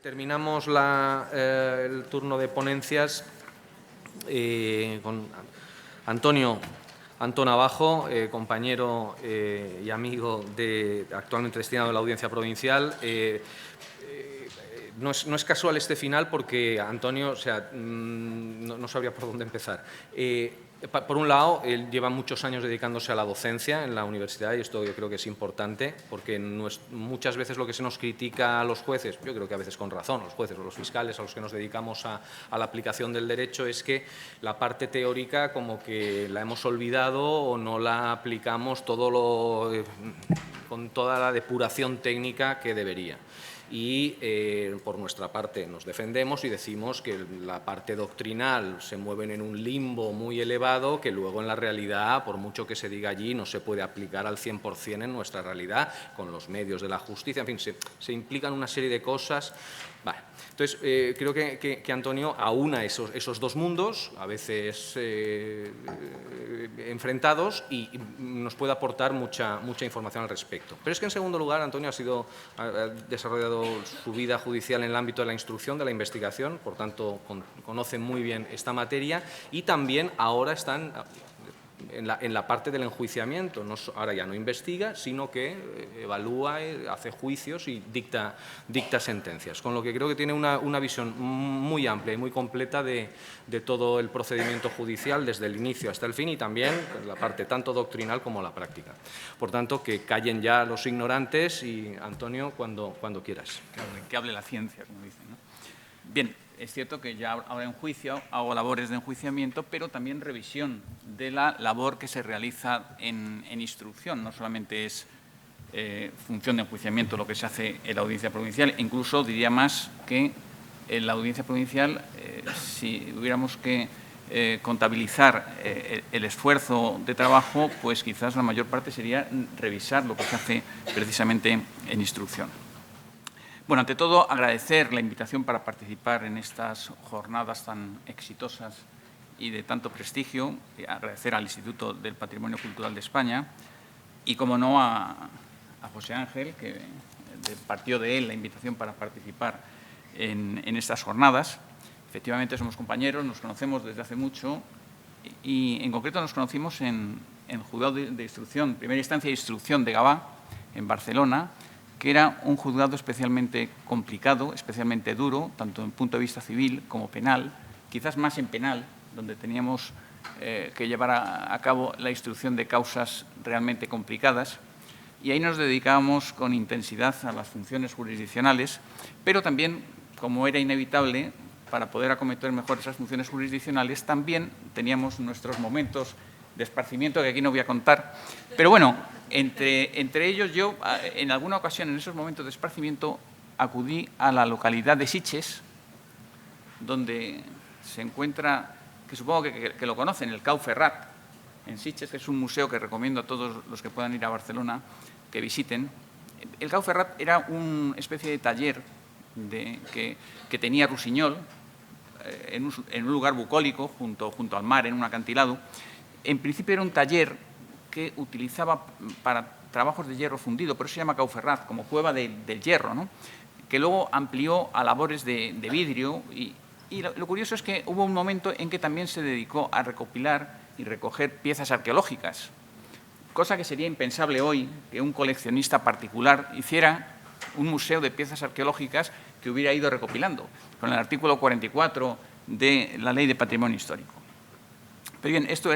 Terminamos el turno de ponencias con Antonio Navajo, compañero y amigo actualmente destinado a la Audiencia Provincial. No es casual este final porque Antonio, no sabría por dónde empezar. Por un lado, él lleva muchos años dedicándose a la docencia en la universidad y esto yo creo que es importante porque muchas veces lo que se nos critica a los jueces, yo creo que a veces con razón, a los jueces o los fiscales a los que nos dedicamos a la aplicación del derecho, es que la parte teórica como que la hemos olvidado o no la aplicamos con toda la depuración técnica que debería. Y por nuestra parte nos defendemos y decimos que la parte doctrinal se mueven en un limbo muy elevado que luego en la realidad, por mucho que se diga allí, no se puede aplicar al 100% en nuestra realidad con los medios de la justicia. En fin, se implican una serie de cosas. Vale. Entonces, creo que Antonio aúna esos dos mundos, a veces enfrentados, y nos puede aportar mucha información al respecto. Pero es que, en segundo lugar, Antonio ha desarrollado su vida judicial en el ámbito de la instrucción, de la investigación, por tanto, conoce muy bien esta materia y también ahora están en la parte del enjuiciamiento. Ahora ya no investiga, sino que evalúa, hace juicios y dicta sentencias. Con lo que creo que tiene una visión muy amplia y muy completa de todo el procedimiento judicial, desde el inicio hasta el fin, y también la parte tanto doctrinal como la práctica. Por tanto, que callen ya los ignorantes y, Antonio, cuando quieras. Que hable la ciencia, como dicen, ¿no? Bien. Es cierto que ya ahora en juicio hago labores de enjuiciamiento, pero también revisión de la labor que se realiza en instrucción. No solamente es función de enjuiciamiento lo que se hace en la Audiencia Provincial, incluso diría más que en la Audiencia Provincial, si hubiéramos que contabilizar el esfuerzo de trabajo, pues quizás la mayor parte sería revisar lo que se hace precisamente en instrucción. Bueno, ante todo, agradecer la invitación para participar en estas jornadas tan exitosas y de tanto prestigio, agradecer al Instituto del Patrimonio Cultural de España y, como no, a José Ángel, que partió de él la invitación para participar en estas jornadas. Efectivamente, somos compañeros, nos conocemos desde hace mucho y, en concreto, nos conocimos en el Juzgado de Instrucción, primera instancia de instrucción de Gavà, en Barcelona, que era un juzgado especialmente complicado, especialmente duro, tanto en punto de vista civil como penal, quizás más en penal, donde teníamos que llevar a cabo la instrucción de causas realmente complicadas. Y ahí nos dedicábamos con intensidad a las funciones jurisdiccionales, pero también, como era inevitable, para poder acometer mejor esas funciones jurisdiccionales, también teníamos nuestros momentos de esparcimiento, que aquí no voy a contar. Pero bueno, entre ellos yo, en alguna ocasión, en esos momentos de esparcimiento, acudí a la localidad de Sitges, donde se encuentra, que supongo que lo conocen, el Cau Ferrat, en Sitges, que es un museo que recomiendo a todos los que puedan ir a Barcelona que visiten. El Cau Ferrat era una especie de taller que tenía Rusiñol, en un lugar bucólico, junto al mar, en un acantilado. En principio era un taller que utilizaba para trabajos de hierro fundido, por eso se llama Cau Ferrat, como cueva del hierro, ¿no? Que luego amplió a labores de vidrio y lo curioso es que hubo un momento en que también se dedicó a recopilar y recoger piezas arqueológicas, cosa que sería impensable hoy que un coleccionista particular hiciera un museo de piezas arqueológicas que hubiera ido recopilando, con el artículo 44 de la Ley de Patrimonio Histórico. Pero bien, esto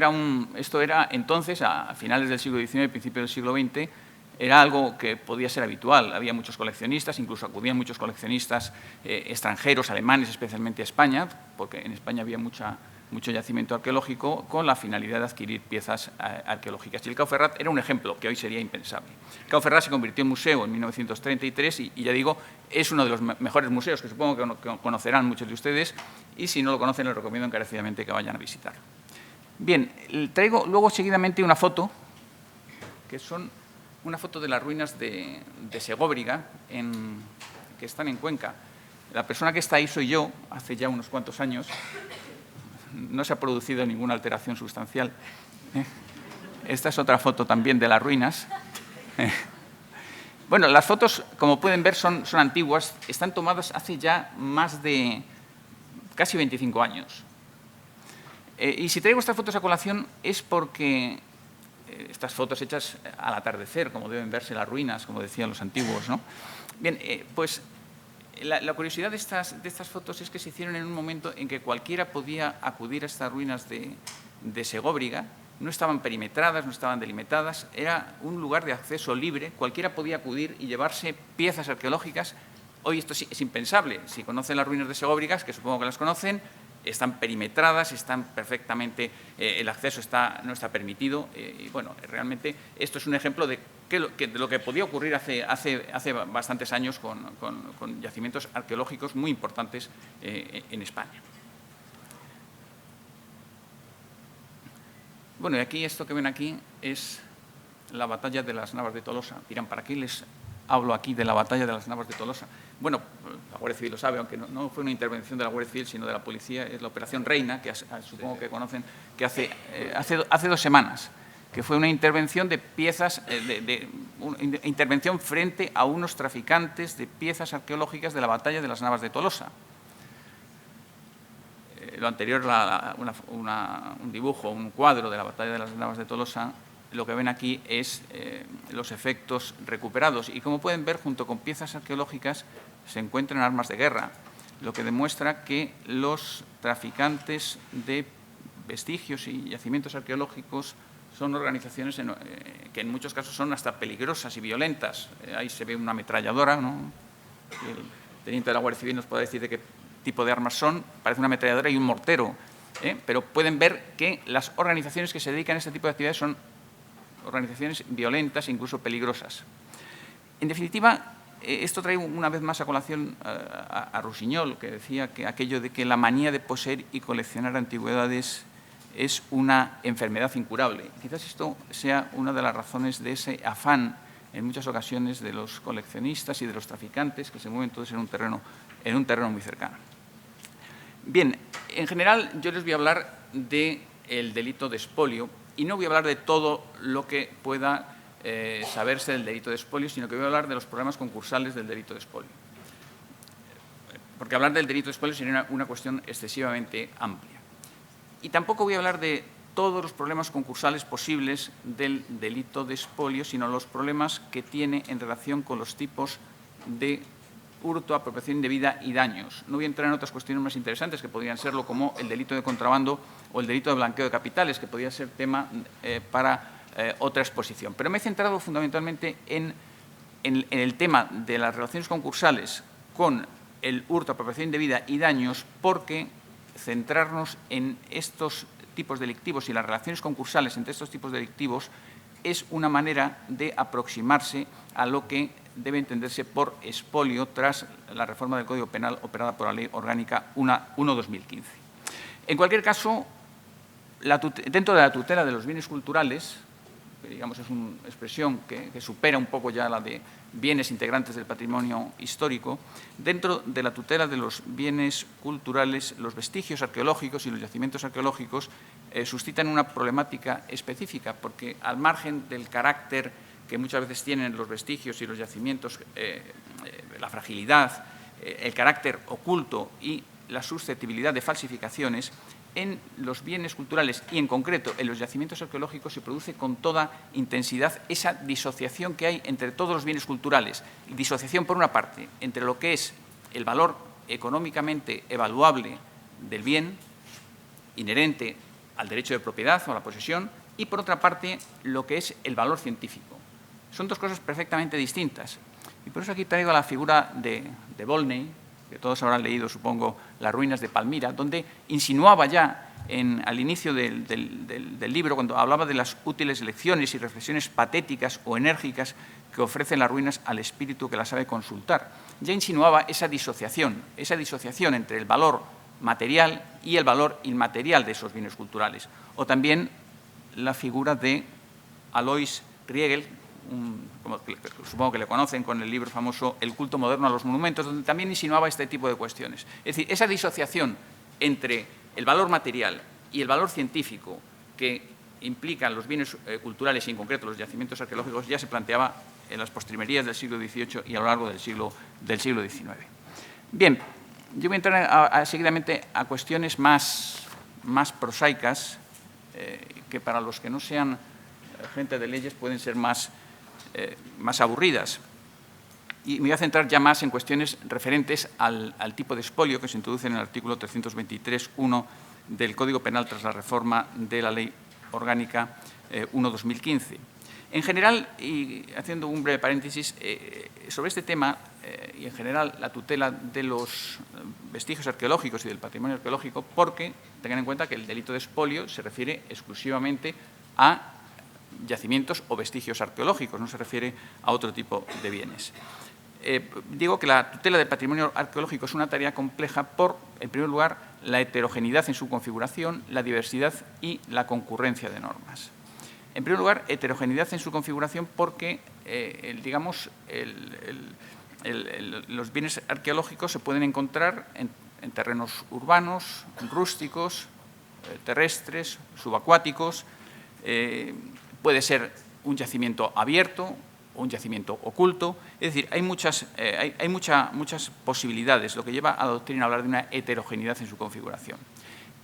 era entonces, a finales del siglo XIX y principios del siglo XX, era algo que podía ser habitual. Había muchos coleccionistas, incluso acudían muchos coleccionistas extranjeros, alemanes, especialmente a España, porque en España había mucho yacimiento arqueológico con la finalidad de adquirir piezas arqueológicas. Y el Cau Ferrat era un ejemplo que hoy sería impensable. El Cau Ferrat se convirtió en museo en 1933 y ya digo, es uno de los mejores museos que supongo que conocerán muchos de ustedes y si no lo conocen les recomiendo encarecidamente que vayan a visitarlo. Bien, traigo luego seguidamente una foto, que son una foto de las ruinas de Segóbriga, que están en Cuenca. La persona que está ahí soy yo, hace ya unos cuantos años. No se ha producido ninguna alteración sustancial. Esta es otra foto también de las ruinas. Bueno, las fotos, como pueden ver, son antiguas. Están tomadas hace ya más de casi 25 años. Y si traigo estas fotos a colación es porque estas fotos hechas al atardecer, como deben verse las ruinas, como decían los antiguos, ¿no? Bien, pues la curiosidad de estas fotos es que se hicieron en un momento en que cualquiera podía acudir a estas ruinas de Segóbriga. No estaban perimetradas, no estaban delimitadas, era un lugar de acceso libre, cualquiera podía acudir y llevarse piezas arqueológicas. Hoy esto es impensable. Si conocen las ruinas de Segóbriga, que supongo que las conocen, están perimetradas, están perfectamente, el acceso no está permitido. Y bueno, realmente esto es un ejemplo de lo que podía ocurrir hace bastantes años con yacimientos arqueológicos muy importantes en España. Bueno, y aquí esto que ven aquí es la batalla de las Navas de Tolosa. Dirán, ¿para qué les hablo aquí de la batalla de las Navas de Tolosa? Bueno, la Guardia Civil lo sabe, aunque no fue una intervención de la Guardia Civil, sino de la policía. Es la Operación Reina, que supongo que conocen, que hace 2 semanas, que fue una intervención de piezas, una intervención frente a unos traficantes de piezas arqueológicas de la batalla de las Navas de Tolosa. Lo anterior, un dibujo, un cuadro de la batalla de las Navas de Tolosa. Lo que ven aquí es los efectos recuperados y, como pueden ver, junto con piezas arqueológicas se encuentran armas de guerra, lo que demuestra que los traficantes de vestigios y yacimientos arqueológicos son organizaciones que en muchos casos son hasta peligrosas y violentas. Ahí se ve una ametralladora, ¿no? El teniente de la Guardia Civil nos puede decir de qué tipo de armas son. Parece una ametralladora y un mortero, pero pueden ver que las organizaciones que se dedican a este tipo de actividades son organizaciones violentas e incluso peligrosas. En definitiva, esto trae una vez más a colación a Rusiñol, que decía que aquello de que la manía de poseer y coleccionar antigüedades es una enfermedad incurable. Quizás esto sea una de las razones de ese afán, en muchas ocasiones, de los coleccionistas y de los traficantes, que se mueven todos en un terreno muy cercano. Bien, en general yo les voy a hablar del delito de expolio y no voy a hablar de todo lo que pueda saberse del delito de expolio, sino que voy a hablar de los problemas concursales del delito de expolio. Porque hablar del delito de expolio sería una cuestión excesivamente amplia. Y tampoco voy a hablar de todos los problemas concursales posibles del delito de expolio, sino los problemas que tiene en relación con los tipos de hurto, apropiación indebida y daños. No voy a entrar en otras cuestiones más interesantes que podrían serlo, como el delito de contrabando o el delito de blanqueo de capitales, que podría ser tema para otra exposición. Pero me he centrado fundamentalmente en el tema de las relaciones concursales con el hurto, apropiación indebida y daños, porque centrarnos en estos tipos delictivos y las relaciones concursales entre estos tipos delictivos es una manera de aproximarse a lo que debe entenderse por expolio tras la reforma del Código Penal operada por la Ley Orgánica 1/2015. En cualquier caso, dentro de la tutela de los bienes culturales, que digamos es una expresión que supera un poco ya la de bienes integrantes del patrimonio histórico, dentro de la tutela de los bienes culturales, los vestigios arqueológicos y los yacimientos arqueológicos suscitan una problemática específica, porque al margen del carácter que muchas veces tienen los vestigios y los yacimientos, la fragilidad, el carácter oculto y la susceptibilidad de falsificaciones, en los bienes culturales y en concreto en los yacimientos arqueológicos se produce con toda intensidad esa disociación que hay entre todos los bienes culturales. Disociación, por una parte, entre lo que es el valor económicamente evaluable del bien, inherente al derecho de propiedad o a la posesión, y por otra parte, lo que es el valor científico. Son dos cosas perfectamente distintas. Y por eso aquí traigo la figura de Volney, que todos habrán leído, supongo, Las ruinas de Palmira, donde insinuaba ya al inicio del libro, cuando hablaba de las útiles lecciones y reflexiones patéticas o enérgicas que ofrecen las ruinas al espíritu que las sabe consultar. Ya insinuaba esa disociación entre el valor material y el valor inmaterial de esos bienes culturales. O también la figura de Alois Riegel, como supongo que le conocen con el libro famoso El culto moderno a los monumentos, donde también insinuaba este tipo de cuestiones. Es decir, esa disociación entre el valor material y el valor científico que implican los bienes culturales y en concreto los yacimientos arqueológicos ya se planteaba en las postrimerías del siglo XVIII y a lo largo del siglo XIX. Bien, yo voy a entrar seguidamente a cuestiones más prosaicas, que para los que no sean gente de leyes pueden ser más aburridas. Y me voy a centrar ya más en cuestiones referentes al tipo de expolio que se introduce en el artículo 323.1 del Código Penal tras la reforma de la Ley Orgánica 1/2015. En general, y haciendo un breve paréntesis, sobre este tema y en general la tutela de los vestigios arqueológicos y del patrimonio arqueológico, porque tengan en cuenta que el delito de expolio se refiere exclusivamente a yacimientos o vestigios arqueológicos, no se refiere a otro tipo de bienes. Digo que la tutela del patrimonio arqueológico es una tarea compleja por, en primer lugar, la heterogeneidad en su configuración, la diversidad y la concurrencia de normas. En primer lugar, heterogeneidad en su configuración porque, los bienes arqueológicos se pueden encontrar en terrenos urbanos, rústicos, terrestres, subacuáticos. Puede ser un yacimiento abierto o un yacimiento oculto. Es decir, hay muchas posibilidades, lo que lleva a la doctrina a hablar de una heterogeneidad en su configuración.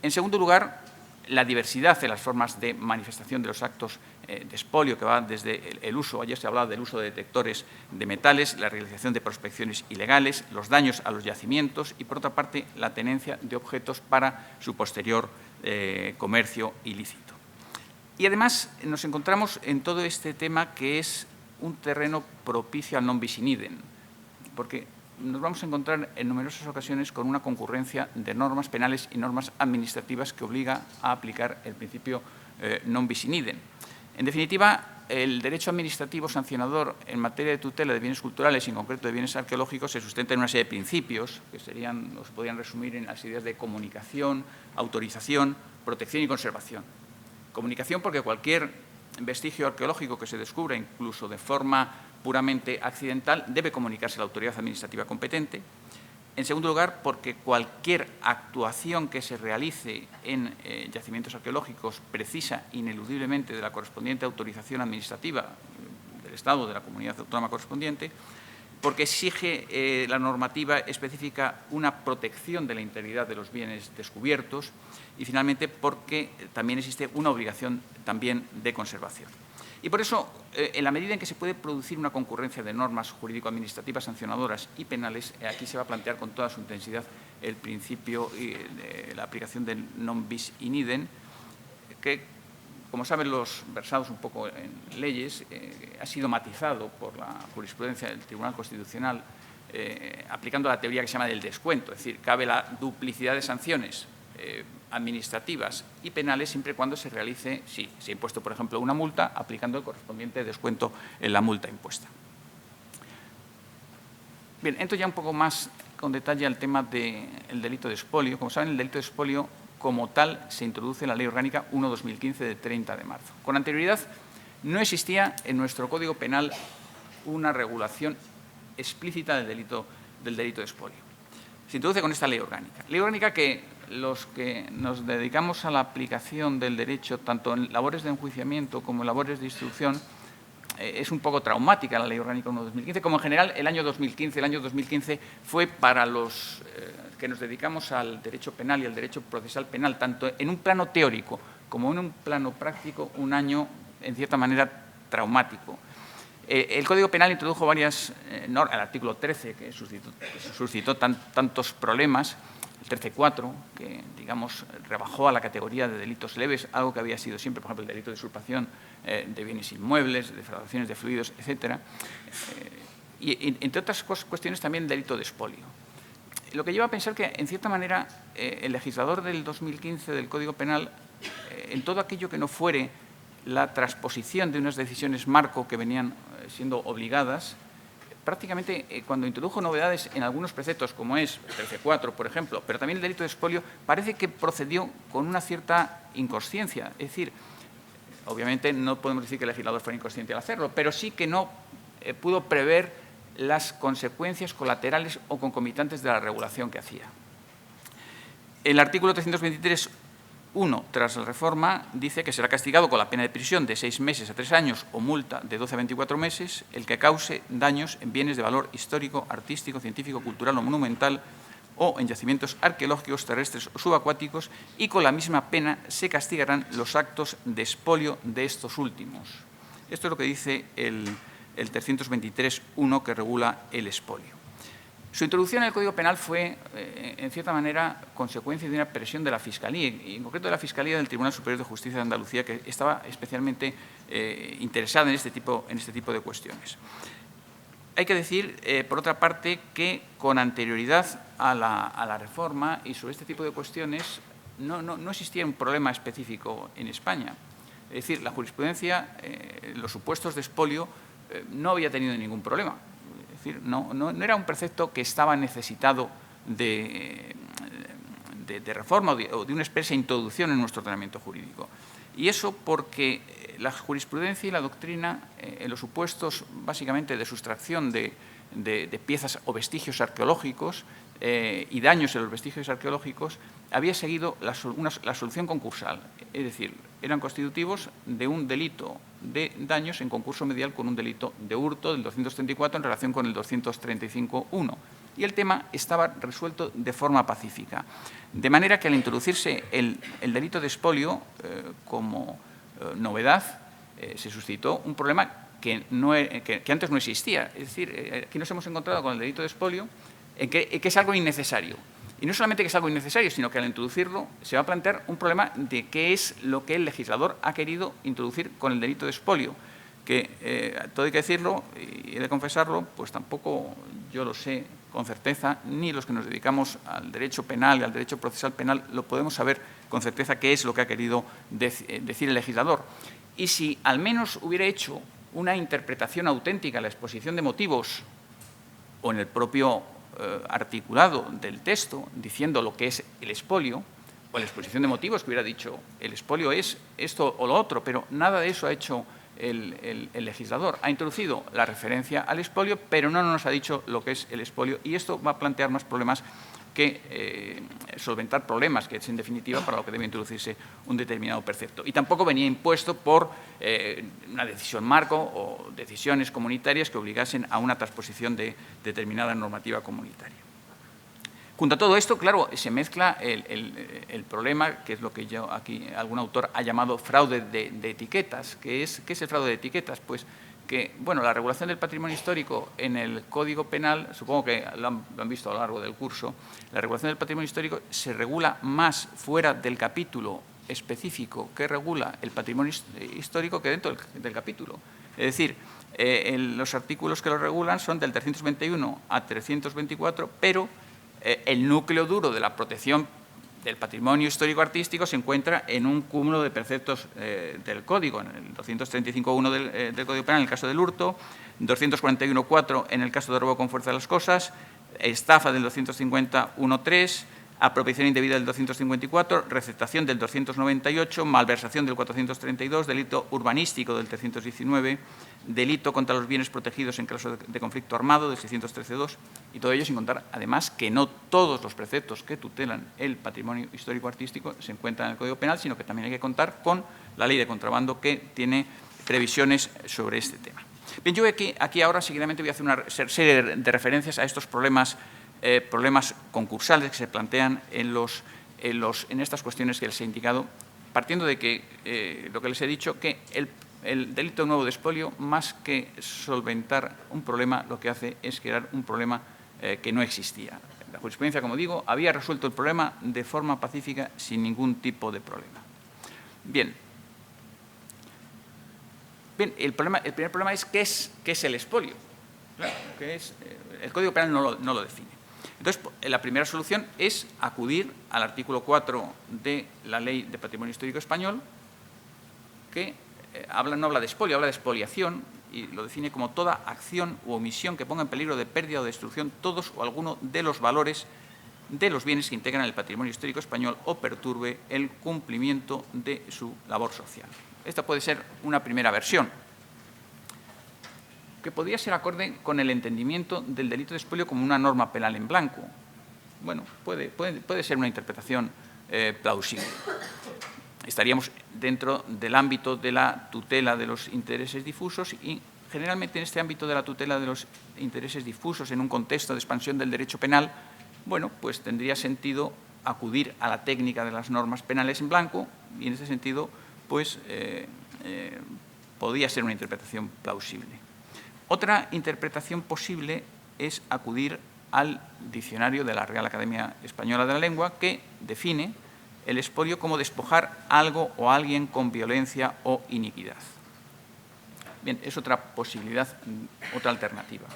En segundo lugar, la diversidad de las formas de manifestación de los actos de expolio, que va desde el uso, ayer se hablaba del uso de detectores de metales, la realización de prospecciones ilegales, los daños a los yacimientos y, por otra parte, la tenencia de objetos para su posterior comercio ilícito. Y, además, nos encontramos en todo este tema que es un terreno propicio al non bis in idem, porque nos vamos a encontrar en numerosas ocasiones con una concurrencia de normas penales y normas administrativas que obliga a aplicar el principio non bis in idem. En definitiva, el derecho administrativo sancionador en materia de tutela de bienes culturales y en concreto de bienes arqueológicos se sustenta en una serie de principios que los podrían resumir en las ideas de comunicación, autorización, protección y conservación. Comunicación porque cualquier vestigio arqueológico que se descubra, incluso de forma puramente accidental, debe comunicarse a la autoridad administrativa competente. En segundo lugar, porque cualquier actuación que se realice en yacimientos arqueológicos precisa ineludiblemente de la correspondiente autorización administrativa del Estado o de la comunidad autónoma correspondiente, porque exige la normativa específica una protección de la integridad de los bienes descubiertos y, finalmente, porque también existe una obligación también de conservación. Y por eso, en la medida en que se puede producir una concurrencia de normas jurídico-administrativas sancionadoras y penales, aquí se va a plantear con toda su intensidad el principio de la aplicación del non bis in idem, que, como saben los versados un poco en leyes, ha sido matizado por la jurisprudencia del Tribunal Constitucional aplicando la teoría que se llama del descuento, es decir, cabe la duplicidad de sanciones administrativas y penales siempre y cuando se realice, si se ha impuesto, por ejemplo, una multa, aplicando el correspondiente descuento en la multa impuesta. Bien, entro ya un poco más con detalle al tema del delito de expolio. Como saben, el delito de expolio como tal se introduce en la Ley Orgánica 1/2015 de 30 de marzo. Con anterioridad no existía en nuestro Código Penal una regulación explícita del delito de expolio. Se introduce con esta Ley Orgánica. Ley Orgánica que los que nos dedicamos a la aplicación del derecho, tanto en labores de enjuiciamiento como en labores de instrucción, es un poco traumática la Ley Orgánica 1/2015, como en general el año 2015 fue para los que nos dedicamos al derecho penal y al derecho procesal penal, tanto en un plano teórico como en un plano práctico, un año, en cierta manera, traumático. El Código Penal introdujo varias normas, el artículo 13, que suscitó tantos problemas, el 13.4, que, digamos, rebajó a la categoría de delitos leves, algo que había sido siempre, por ejemplo, el delito de usurpación de bienes inmuebles, defraudaciones de fluidos, etcétera. Y, entre otras cuestiones, también el delito de expolio. Lo que lleva a pensar que, en cierta manera, el legislador del 2015 del Código Penal, en todo aquello que no fuere la transposición de unas decisiones marco que venían siendo obligadas, prácticamente cuando introdujo novedades en algunos preceptos, como es el 13.4, por ejemplo, pero también el delito de expolio, parece que procedió con una cierta inconsciencia. Es decir, obviamente no podemos decir que el legislador fuera inconsciente al hacerlo, pero sí que no pudo prever las consecuencias colaterales o concomitantes de la regulación que hacía. El artículo 323 1, tras la reforma, dice que será castigado con la pena de prisión de 6 meses a 3 años o multa de 12 a 24 meses el que cause daños en bienes de valor histórico, artístico, científico, cultural o monumental o en yacimientos arqueológicos terrestres o subacuáticos, y con la misma pena se castigarán los actos de expolio de estos últimos. Esto es lo que dice el 323.1, que regula el expolio. Su introducción en el Código Penal fue, en cierta manera, consecuencia de una presión de la Fiscalía, y en concreto de la Fiscalía del Tribunal Superior de Justicia de Andalucía, que estaba especialmente interesada en este tipo de cuestiones. Hay que decir, por otra parte, que con anterioridad a la reforma y sobre este tipo de cuestiones no existía un problema específico en España. Es decir, la jurisprudencia, los supuestos de expolio, no había tenido ningún problema. Es decir, no era un precepto que estaba necesitado de reforma o de una expresa introducción en nuestro ordenamiento jurídico. Y eso porque la jurisprudencia y la doctrina, en los supuestos básicamente de sustracción de piezas o vestigios arqueológicos y daños en los vestigios arqueológicos, había seguido la solución concursal. Es decir, eran constitutivos de un delito de daños en concurso medial con un delito de hurto del 234 en relación con el 235.1. Y el tema estaba resuelto de forma pacífica. De manera que al introducirse el delito de expolio como novedad, se suscitó un problema que antes no existía. Es decir, aquí nos hemos encontrado con el delito de expolio en que es algo innecesario. Y no solamente que es algo innecesario, sino que al introducirlo se va a plantear un problema de qué es lo que el legislador ha querido introducir con el delito de expolio, que todo hay que decirlo y he de confesarlo, pues tampoco yo lo sé con certeza, ni los que nos dedicamos al derecho penal y al derecho procesal penal lo podemos saber con certeza qué es lo que ha querido decir el legislador. Y si al menos hubiera hecho una interpretación auténtica en la exposición de motivos o en el propio articulado del texto, diciendo lo que es el expolio, o en la exposición de motivos que hubiera dicho el expolio es esto o lo otro, pero nada de eso ha hecho el legislador. Ha introducido la referencia al expolio, pero no nos ha dicho lo que es el expolio, y esto va a plantear más problemas que solventar problemas, que es en definitiva para lo que debe introducirse un determinado precepto. Y tampoco venía impuesto por una decisión marco o decisiones comunitarias que obligasen a una transposición de determinada normativa comunitaria. Junto a todo esto, claro, se mezcla el problema, que es lo que yo aquí algún autor ha llamado fraude de etiquetas. ¿Qué es el fraude de etiquetas? Pues que, bueno, la regulación del patrimonio histórico en el Código Penal, supongo que lo han visto a lo largo del curso, la regulación del patrimonio histórico se regula más fuera del capítulo específico que regula el patrimonio histórico que dentro del capítulo. Es decir, los artículos que lo regulan son del 321 a 324, pero el núcleo duro de la protección del patrimonio histórico-artístico se encuentra en un cúmulo de preceptos del Código, en el 235.1 del Código Penal en el caso del hurto, 241.4 en el caso de robo con fuerza de las cosas, estafa del 250.1.3, apropiación indebida del 254, receptación del 298, malversación del 432, delito urbanístico del 319, delito contra los bienes protegidos en caso de conflicto armado del 613.2, y todo ello sin contar, además, que no todos los preceptos que tutelan el patrimonio histórico-artístico se encuentran en el Código Penal, sino que también hay que contar con la Ley de Contrabando, que tiene previsiones sobre este tema. Bien, yo aquí ahora seguidamente voy a hacer una serie de referencias a estos problemas concursales que se plantean en estas cuestiones que les he indicado, partiendo de que, lo que les he dicho, que el delito nuevo de expolio, más que solventar un problema, lo que hace es crear un problema que no existía. La jurisprudencia, como digo, había resuelto el problema de forma pacífica sin ningún tipo de problema. Bien, el primer problema es ¿qué es el expolio? Claro, el Código Penal no lo define. Entonces, la primera solución es acudir al artículo 4 de la Ley de Patrimonio Histórico Español, que no habla de expolio, habla de expoliación, y lo define como toda acción u omisión que ponga en peligro de pérdida o destrucción todos o alguno de los valores de los bienes que integran el patrimonio histórico español o perturbe el cumplimiento de su labor social. Esta puede ser una primera versión, que podría ser acorde con el entendimiento del delito de expolio como una norma penal en blanco. Bueno, puede ser una interpretación plausible. estaríamos dentro del ámbito de la tutela de los intereses difusos y generalmente en este ámbito de la tutela de los intereses difusos en un contexto de expansión del derecho penal, bueno, pues tendría sentido acudir a la técnica de las normas penales en blanco y en ese sentido pues podría ser una interpretación plausible. Otra interpretación posible es acudir al diccionario de la Real Academia Española de la Lengua, que define el expolio como despojar algo o a alguien con violencia o iniquidad. Bien, es otra posibilidad, otra alternativa.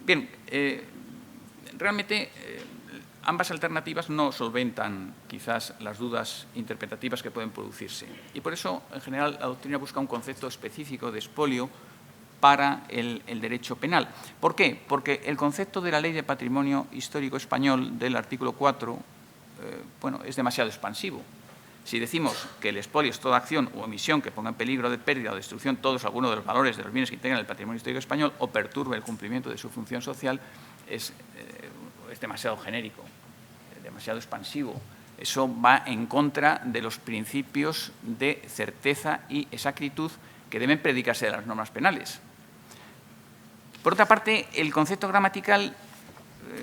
Bien, realmente ambas alternativas no solventan quizás las dudas interpretativas que pueden producirse y por eso, en general, la doctrina busca un concepto específico de expolio para el derecho penal. ¿Por qué? Porque el concepto de la Ley de Patrimonio Histórico Español del artículo 4 bueno, es demasiado expansivo. Si decimos que el expolio es toda acción o omisión que ponga en peligro de pérdida o destrucción todos o alguno de los valores de los bienes que integran el patrimonio histórico español o perturbe el cumplimiento de su función social, es demasiado genérico, demasiado expansivo. Eso va en contra de los principios de certeza y exactitud que deben predicarse de las normas penales. Por otra parte, el concepto gramatical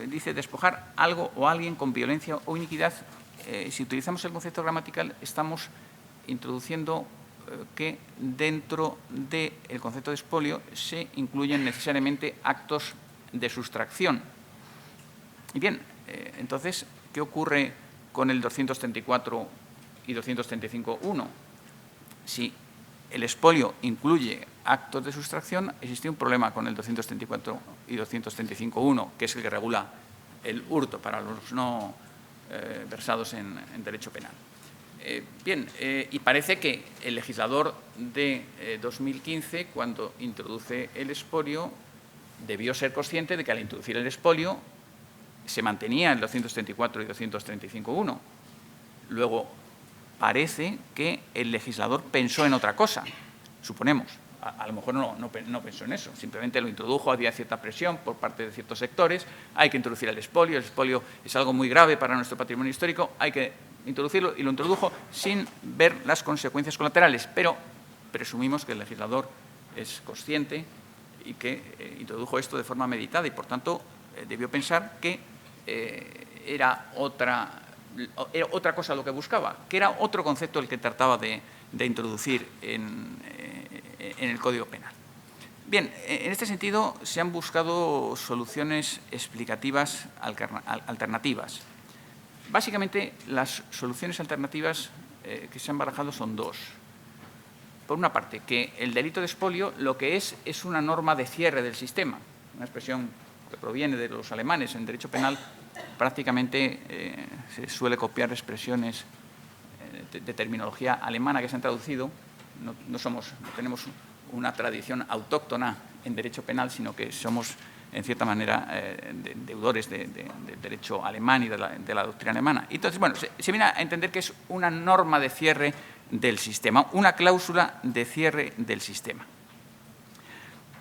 dice despojar algo o alguien con violencia o iniquidad. Si utilizamos el concepto gramatical, estamos introduciendo que dentro del concepto de expolio se incluyen necesariamente actos de sustracción. Y bien, entonces, ¿qué ocurre con el 234 y 235.1? Si el expolio incluye actos de sustracción, existe un problema con el 234 y 235.1, que es el que regula el hurto para los no versados en derecho penal. Bien, y parece que el legislador de 2015, cuando introduce el expolio, debió ser consciente de que al introducir el expolio se mantenía el 234 y 235.1. Luego, parece que el legislador pensó en otra cosa, suponemos. A lo mejor no pensó en eso, simplemente lo introdujo, había cierta presión por parte de ciertos sectores, hay que introducir el expolio es algo muy grave para nuestro patrimonio histórico, hay que introducirlo y lo introdujo sin ver las consecuencias colaterales, pero presumimos que el legislador es consciente y que introdujo esto de forma meditada y, por tanto, debió pensar que era otra cosa lo que buscaba, que era otro concepto el que trataba de introducir en el Código Penal. Bien, en este sentido se han buscado soluciones explicativas alternativas. Básicamente, las soluciones alternativas que se han barajado son dos. Por una parte, que el delito de expolio lo que es una norma de cierre del sistema, una expresión que proviene de los alemanes en derecho penal. Prácticamente se suele copiar expresiones de terminología alemana que se han traducido. No tenemos una tradición autóctona en derecho penal, sino que somos, en cierta manera, deudores del derecho alemán y de la doctrina alemana. Entonces, bueno, se viene a entender que es una norma de cierre del sistema, una cláusula de cierre del sistema.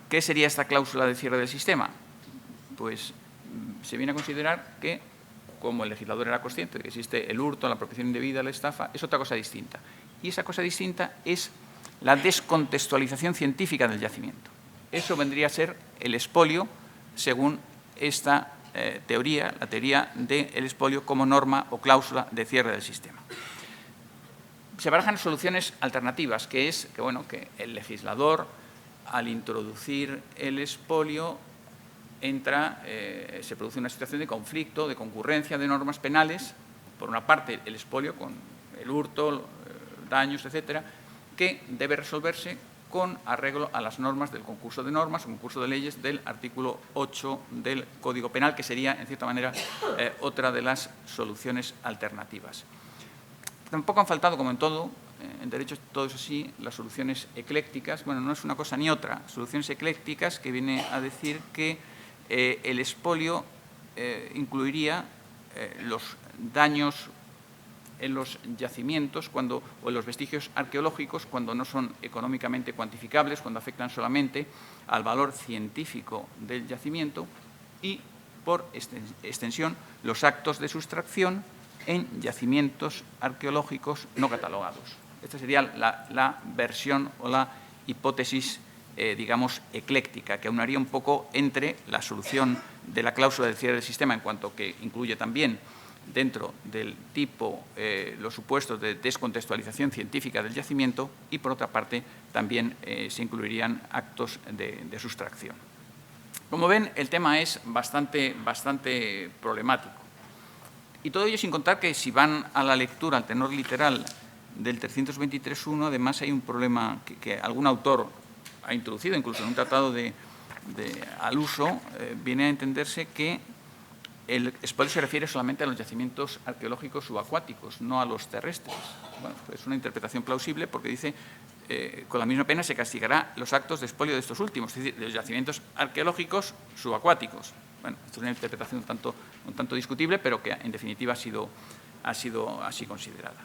¿Qué sería esta cláusula de cierre del sistema? Pues se viene a considerar que, como el legislador era consciente de que existe el hurto, la apropiación indebida, la estafa, es otra cosa distinta. Y esa cosa distinta es la descontextualización científica del yacimiento. Eso vendría a ser el expolio según esta teoría, la teoría del expolio como norma o cláusula de cierre del sistema. Se barajan soluciones alternativas, que es que el legislador, al introducir el expolio, se produce una situación de conflicto, de concurrencia de normas penales, por una parte el expolio con el hurto, daños, etcétera, que debe resolverse con arreglo a las normas del concurso de normas o concurso de leyes del artículo 8 del Código Penal, que sería, en cierta manera, otra de las soluciones alternativas. Tampoco han faltado, como en todo, en derecho todo es así, las soluciones eclécticas. Bueno, no es una cosa ni otra. Soluciones eclécticas que viene a decir que el expolio incluiría los daños en los yacimientos o en los vestigios arqueológicos cuando no son económicamente cuantificables, cuando afectan solamente al valor científico del yacimiento y, por extensión, los actos de sustracción en yacimientos arqueológicos no catalogados. Esta sería la versión o la hipótesis, digamos, ecléctica, que aunaría un poco entre la solución de la cláusula del cierre del sistema, en cuanto que incluye también dentro del tipo los supuestos de descontextualización científica del yacimiento, y, por otra parte, también se incluirían actos de sustracción. Como ven, el tema es bastante problemático. Y todo ello sin contar que, si van a la lectura, al tenor literal del 323.1, además hay un problema que algún autor ha introducido, incluso en un tratado al uso, viene a entenderse que el expolio se refiere solamente a los yacimientos arqueológicos subacuáticos, no a los terrestres. Bueno, pues es una interpretación plausible, porque dice con la misma pena se castigará los actos de expolio de estos últimos, es decir, de los yacimientos arqueológicos subacuáticos. Bueno, esto es una interpretación un tanto discutible, pero que en definitiva ha sido así considerada.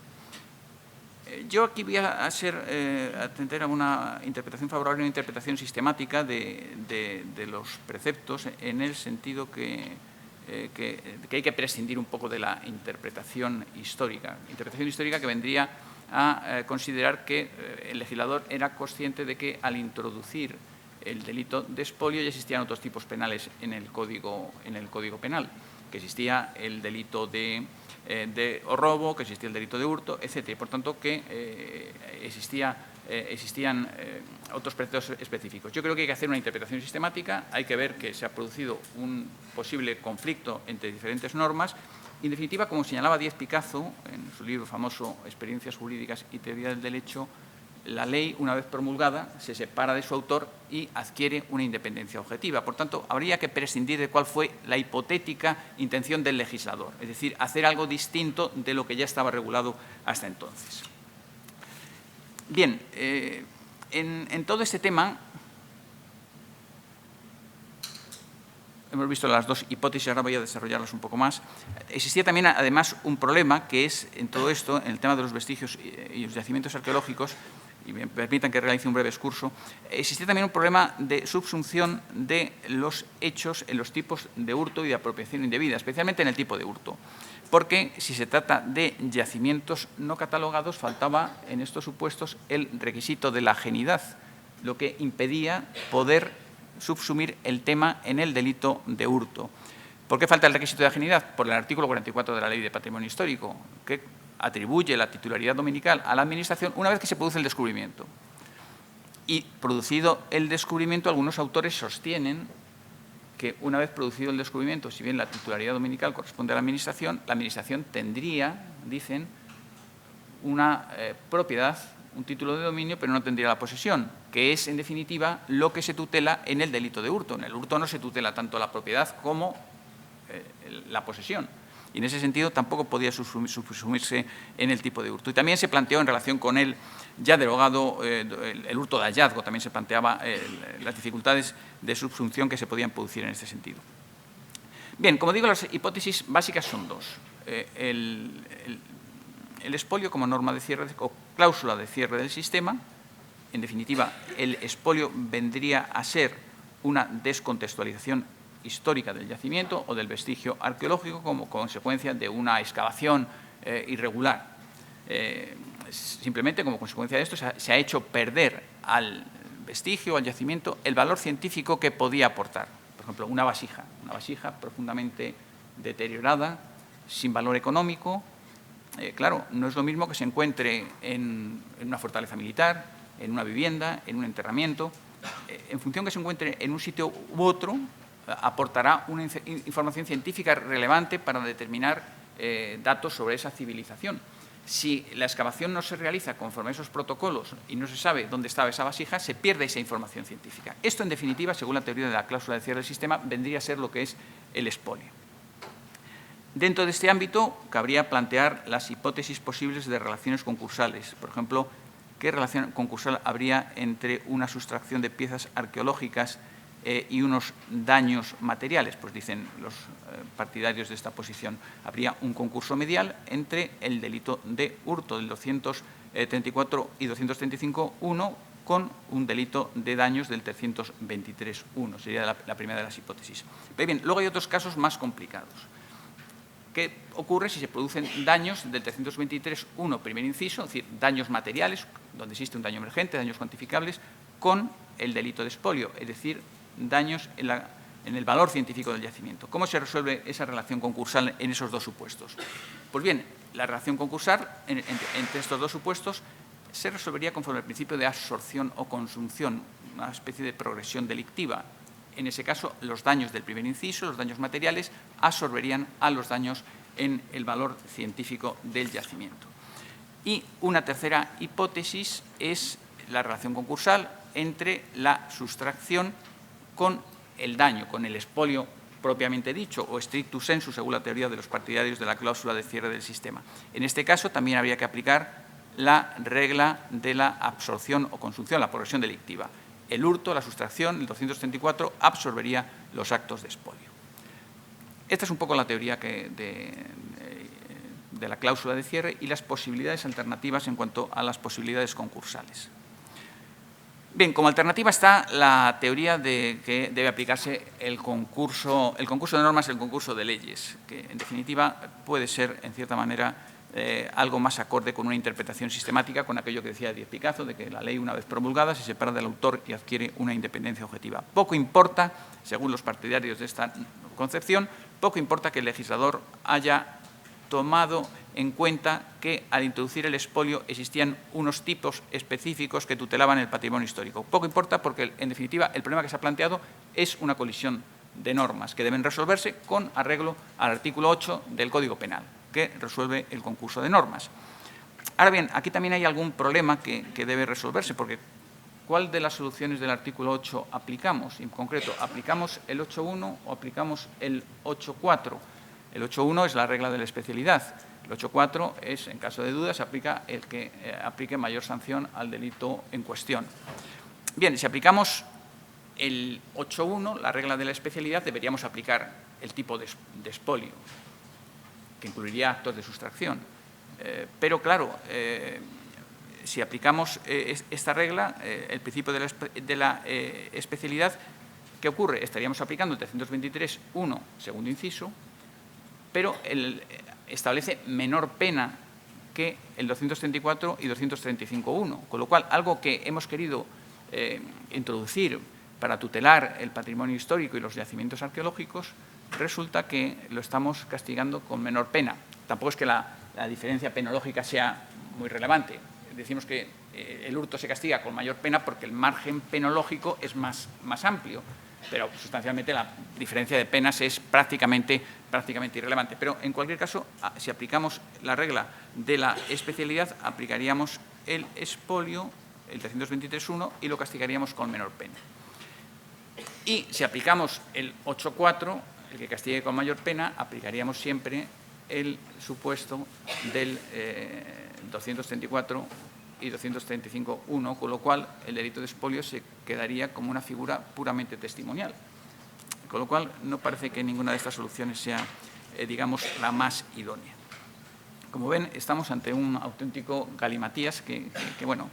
Yo aquí voy a atender a una interpretación favorable, una interpretación sistemática de los preceptos, en el sentido que hay que prescindir un poco de la interpretación histórica que vendría a considerar que el legislador era consciente de que, al introducir el delito de expolio, ya existían otros tipos penales en el Código Penal, que existía el delito de robo, que existía el delito de hurto, etcétera, y por tanto que existían otros preceptos específicos. Yo creo que hay que hacer una interpretación sistemática, hay que ver que se ha producido un posible conflicto entre diferentes normas, y, en definitiva, como señalaba Díez-Picazo en su libro famoso Experiencias jurídicas y teoría del derecho, la ley, una vez promulgada, se separa de su autor y adquiere una independencia objetiva. Por tanto, habría que prescindir de cuál fue la hipotética intención del legislador, es decir, hacer algo distinto de lo que ya estaba regulado hasta entonces. Bien, en todo este tema hemos visto las dos hipótesis, ahora voy a desarrollarlas un poco más. Existía también, además, un problema, que es, en todo esto, en el tema de los vestigios y los yacimientos arqueológicos, y me permitan que realice un breve excurso, existía también un problema de subsunción de los hechos en los tipos de hurto y de apropiación indebida, especialmente en el tipo de hurto, porque, si se trata de yacimientos no catalogados, faltaba en estos supuestos el requisito de la ajenidad, lo que impedía poder subsumir el tema en el delito de hurto. ¿Por qué falta el requisito de ajenidad? Por el artículo 44 de la Ley de Patrimonio Histórico, que atribuye la titularidad dominical a la Administración una vez que se produce el descubrimiento. Y, producido el descubrimiento, algunos autores sostienen que, una vez producido el descubrimiento, si bien la titularidad dominical corresponde a la Administración tendría, dicen, una propiedad, un título de dominio, pero no tendría la posesión, que es, en definitiva, lo que se tutela en el delito de hurto. En el hurto no se tutela tanto la propiedad como la posesión. Y, en ese sentido, tampoco podía subsumirse en el tipo de hurto. Y también se planteó, en relación con el ya derogado el hurto de hallazgo, también se planteaba las dificultades de subsunción que se podían producir en este sentido. Bien, como digo, las hipótesis básicas son dos. El expolio como norma de cierre o cláusula de cierre del sistema. En definitiva, el expolio vendría a ser una descontextualización histórica del yacimiento o del vestigio arqueológico como consecuencia de una excavación irregular. Simplemente, como consecuencia de esto, se ha hecho perder al vestigio, al yacimiento, el valor científico que podía aportar. Por ejemplo, una vasija profundamente deteriorada, sin valor económico. Claro, no es lo mismo que se encuentre en una fortaleza militar, en una vivienda, en un enterramiento. En función que se encuentre en un sitio u otro, aportará una información científica relevante para determinar datos sobre esa civilización. Si la excavación no se realiza conforme a esos protocolos y no se sabe dónde estaba esa vasija, se pierde esa información científica. Esto, en definitiva, según la teoría de la cláusula de cierre del sistema, vendría a ser lo que es el expolio. Dentro de este ámbito, cabría plantear las hipótesis posibles de relaciones concursales. Por ejemplo, ¿qué relación concursal habría entre una sustracción de piezas arqueológicas y unos daños materiales? Pues dicen los partidarios de esta posición, habría un concurso medial entre el delito de hurto del 234 y 235.1 con un delito de daños del 323.1. Sería la primera de las hipótesis. Pero bien, luego hay otros casos más complicados. ¿Qué ocurre si se producen daños del 323.1, primer inciso, es decir, daños materiales, donde existe un daño emergente, daños cuantificables, con el delito de expolio, es decir, daños en el valor científico del yacimiento? ¿Cómo se resuelve esa relación concursal en esos dos supuestos? Pues bien, la relación concursal entre estos dos supuestos se resolvería conforme al principio de absorción o consunción, una especie de progresión delictiva. En ese caso, los daños del primer inciso, los daños materiales, absorberían a los daños en el valor científico del yacimiento. Y una tercera hipótesis es la relación concursal entre la sustracción con el daño, con el expolio propiamente dicho, o strictus sensu, según la teoría de los partidarios de la cláusula de cierre del sistema. En este caso, también habría que aplicar la regla de la absorción o consunción, la progresión delictiva. El hurto, la sustracción, el 234, absorbería los actos de expolio. Esta es un poco la teoría de la cláusula de cierre y las posibilidades alternativas en cuanto a las posibilidades concursales. Bien, como alternativa está la teoría de que debe aplicarse el concurso de normas, el concurso de leyes, que en definitiva puede ser, en cierta manera, algo más acorde con una interpretación sistemática, con aquello que decía Díez Picazo, de que la ley, una vez promulgada, se separa del autor y adquiere una independencia objetiva. Poco importa, según los partidarios de esta concepción, poco importa que el legislador haya tomado en cuenta que al introducir el expolio existían unos tipos específicos que tutelaban el patrimonio histórico. Poco importa porque, en definitiva, el problema que se ha planteado es una colisión de normas que deben resolverse con arreglo al artículo 8 del Código Penal, que resuelve el concurso de normas. Ahora bien, aquí también hay algún problema que debe resolverse, porque ¿cuál de las soluciones del artículo 8 aplicamos? En concreto, ¿aplicamos el 8.1 o aplicamos el 8.4? El 8.1 es la regla de la especialidad. El 8.4 es, en caso de duda, se aplica el que aplique mayor sanción al delito en cuestión. Bien, si aplicamos el 8.1, la regla de la especialidad, deberíamos aplicar el tipo de expolio, que incluiría actos de sustracción. Pero, claro, si aplicamos esta regla, el principio de la especialidad, ¿qué ocurre? Estaríamos aplicando el 323.1, segundo inciso, pero establece menor pena que el 234 y 235.1, con lo cual algo que hemos querido introducir para tutelar el patrimonio histórico y los yacimientos arqueológicos, resulta que lo estamos castigando con menor pena. Tampoco es que la diferencia penológica sea muy relevante. Decimos que el hurto se castiga con mayor pena porque el margen penológico es más amplio, pero sustancialmente la diferencia de penas es prácticamente irrelevante. Pero, en cualquier caso, si aplicamos la regla de la especialidad, aplicaríamos el expolio, el 323.1, y lo castigaríamos con menor pena. Y si aplicamos el 8.4, el que castigue con mayor pena, aplicaríamos siempre el supuesto del 234 y 235.1, con lo cual el delito de expolio se quedaría como una figura puramente testimonial. Con lo cual, no parece que ninguna de estas soluciones sea, digamos, la más idónea. Como ven, estamos ante un auténtico galimatías que bueno.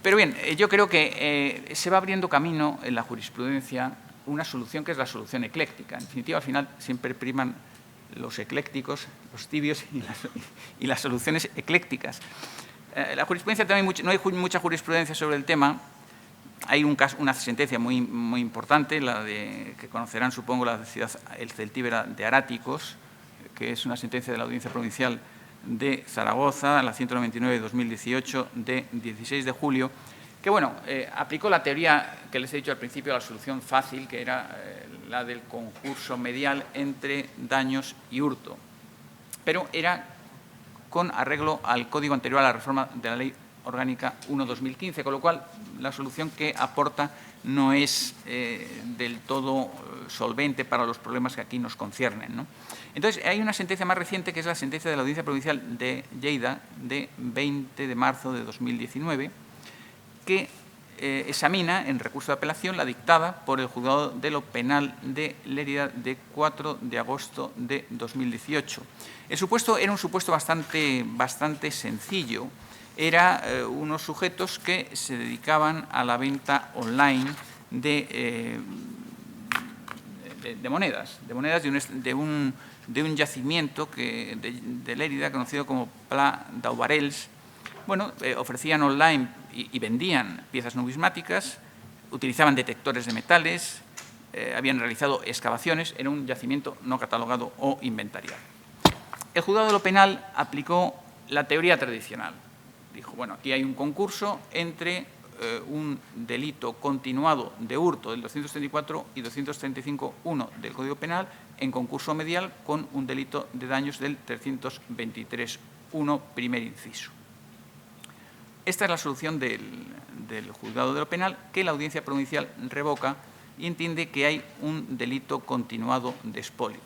Pero bien, yo creo que se va abriendo camino en la jurisprudencia una solución que es la solución ecléctica. En definitiva, al final siempre priman los eclécticos, los tibios y las soluciones eclécticas. La jurisprudencia también, no hay mucha jurisprudencia sobre el tema. Hay una sentencia muy importante, la que conocerán, supongo, la ciudad el celtíbera de Aráticos, que es una sentencia de la Audiencia Provincial de Zaragoza, la 199 de 2018, de 16 de julio, que, bueno, aplicó la teoría que les he dicho al principio, la solución fácil, que era la del concurso medial entre daños y hurto, pero era con arreglo al código anterior a la reforma de la Ley Orgánica 1/2015, con lo cual la solución que aporta no es del todo solvente para los problemas que aquí nos conciernen, ¿no? Entonces, hay una sentencia más reciente, que es la sentencia de la Audiencia Provincial de Lleida, de 20 de marzo de 2019, que examina, en recurso de apelación, la dictada por el Juzgado de lo Penal de Lérida de 4 de agosto de 2018. El supuesto era un supuesto bastante sencillo. Era unos sujetos que se dedicaban a la venta online de monedas de un yacimiento de Lérida conocido como Pla d'Aubarels. Bueno, ofrecían online y vendían piezas numismáticas, utilizaban detectores de metales, habían realizado excavaciones en un yacimiento no catalogado o inventariado. El juzgado de lo penal aplicó la teoría tradicional. Dijo, bueno, aquí hay un concurso entre un delito continuado de hurto del 234 y 235.1 del Código Penal en concurso medial con un delito de daños del 323.1 primer inciso. Esta es la solución del juzgado de lo penal que la Audiencia Provincial revoca y entiende que hay un delito continuado de expolio.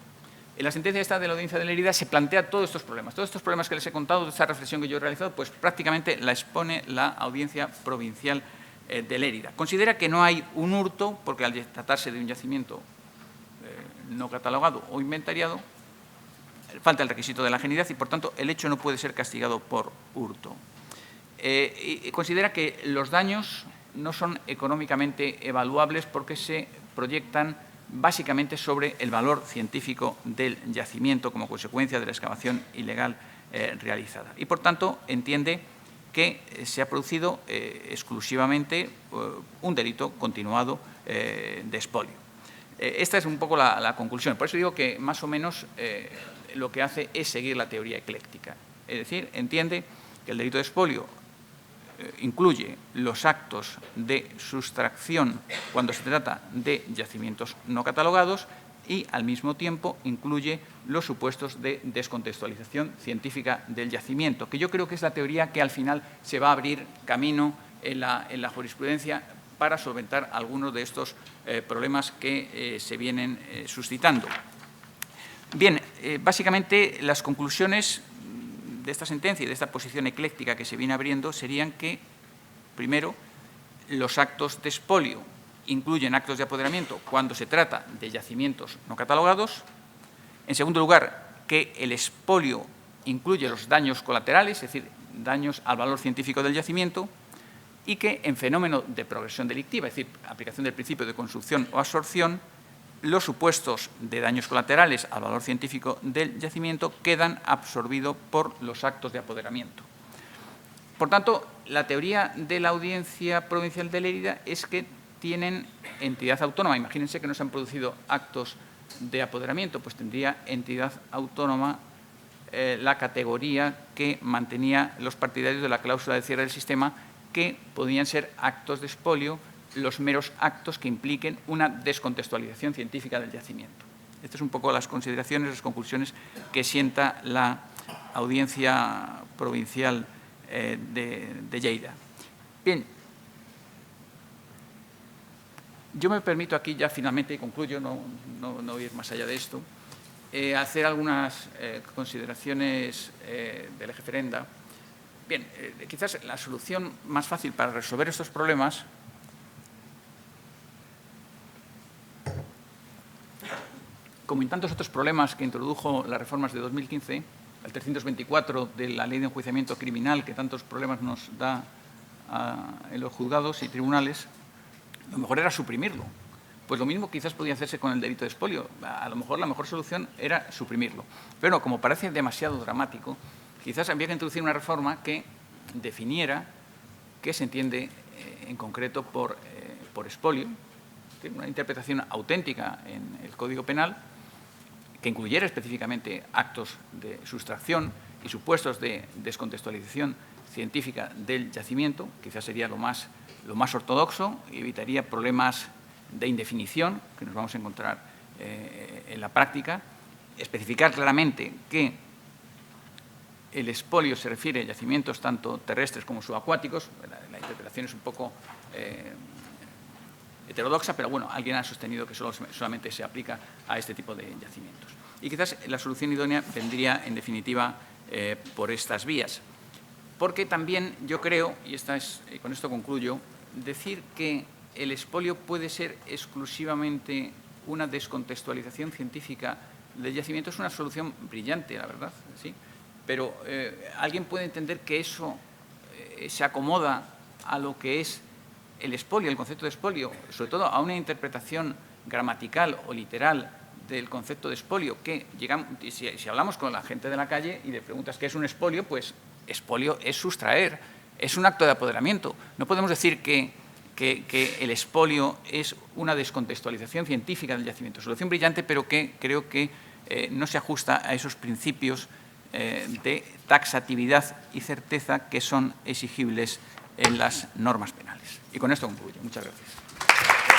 En la sentencia esta de la Audiencia de Lérida se plantea todos estos problemas. Todos estos problemas que les he contado, de esta reflexión que yo he realizado, pues prácticamente la expone la Audiencia Provincial de Lérida. Considera que no hay un hurto, porque al tratarse de un yacimiento no catalogado o inventariado, falta el requisito de la ajenidad y, por tanto, el hecho no puede ser castigado por hurto. Y considera que los daños no son económicamente evaluables porque se proyectan básicamente sobre el valor científico del yacimiento como consecuencia de la excavación ilegal realizada. Y, por tanto, entiende que se ha producido exclusivamente un delito continuado de expolio. Esta es un poco la conclusión. Por eso digo que, más o menos, lo que hace es seguir la teoría ecléctica. Es decir, entiende que el delito de expolio incluye los actos de sustracción cuando se trata de yacimientos no catalogados y, al mismo tiempo, incluye los supuestos de descontextualización científica del yacimiento, que yo creo que es la teoría que, al final, se va a abrir camino en la jurisprudencia para solventar algunos de estos problemas que se vienen suscitando. Bien, básicamente, las conclusiones de esta sentencia y de esta posición ecléctica que se viene abriendo serían que, primero, los actos de expolio incluyen actos de apoderamiento cuando se trata de yacimientos no catalogados. En segundo lugar, que el expolio incluye los daños colaterales, es decir, daños al valor científico del yacimiento, y que en fenómeno de progresión delictiva, es decir, aplicación del principio de consunción o absorción, los supuestos de daños colaterales al valor científico del yacimiento quedan absorbidos por los actos de apoderamiento. Por tanto, la teoría de la Audiencia Provincial de Lérida es que tienen entidad autónoma. Imagínense que no se han producido actos de apoderamiento, pues tendría entidad autónoma la categoría que mantenía los partidarios de la cláusula de cierre del sistema, que podían ser actos de expolio los meros actos que impliquen una descontextualización científica del yacimiento. Estas son un poco las consideraciones, las conclusiones que sienta la Audiencia Provincial de Lleida. Bien, yo me permito aquí ya finalmente, y concluyo, no ir más allá de esto, hacer algunas consideraciones del eje ferenda. Bien, quizás la solución más fácil para resolver estos problemas como en tantos otros problemas que introdujo las reformas de 2015, el 324 de la Ley de Enjuiciamiento Criminal, que tantos problemas nos da en los juzgados y tribunales, lo mejor era suprimirlo. Pues lo mismo quizás podía hacerse con el delito de expolio. A lo mejor la mejor solución era suprimirlo. Pero como parece demasiado dramático, quizás había que introducir una reforma que definiera qué se entiende en concreto por expolio, una interpretación auténtica en el Código Penal, que incluyera específicamente actos de sustracción y supuestos de descontextualización científica del yacimiento, quizás sería lo más ortodoxo y evitaría problemas de indefinición que nos vamos a encontrar en la práctica. Especificar claramente que el expolio se refiere a yacimientos tanto terrestres como subacuáticos. La interpretación es un poco heterodoxa, pero bueno, alguien ha sostenido que solamente se aplica a este tipo de yacimientos. Y quizás la solución idónea vendría, en definitiva, por estas vías. Porque también yo creo, y con esto concluyo, decir que el expolio puede ser exclusivamente una descontextualización científica del yacimiento es una solución brillante, la verdad, ¿sí? Pero alguien puede entender que eso se acomoda a lo que es el expolio, el concepto de expolio, sobre todo a una interpretación gramatical o literal del concepto de expolio, que llegamos, si hablamos con la gente de la calle y le preguntas qué es un expolio, pues expolio es sustraer, es un acto de apoderamiento. No podemos decir que el expolio es una descontextualización científica del yacimiento. Solución brillante, pero que creo que no se ajusta a esos principios de taxatividad y certeza que son exigibles en las normas penales. Y con esto concluyo. Muchas gracias.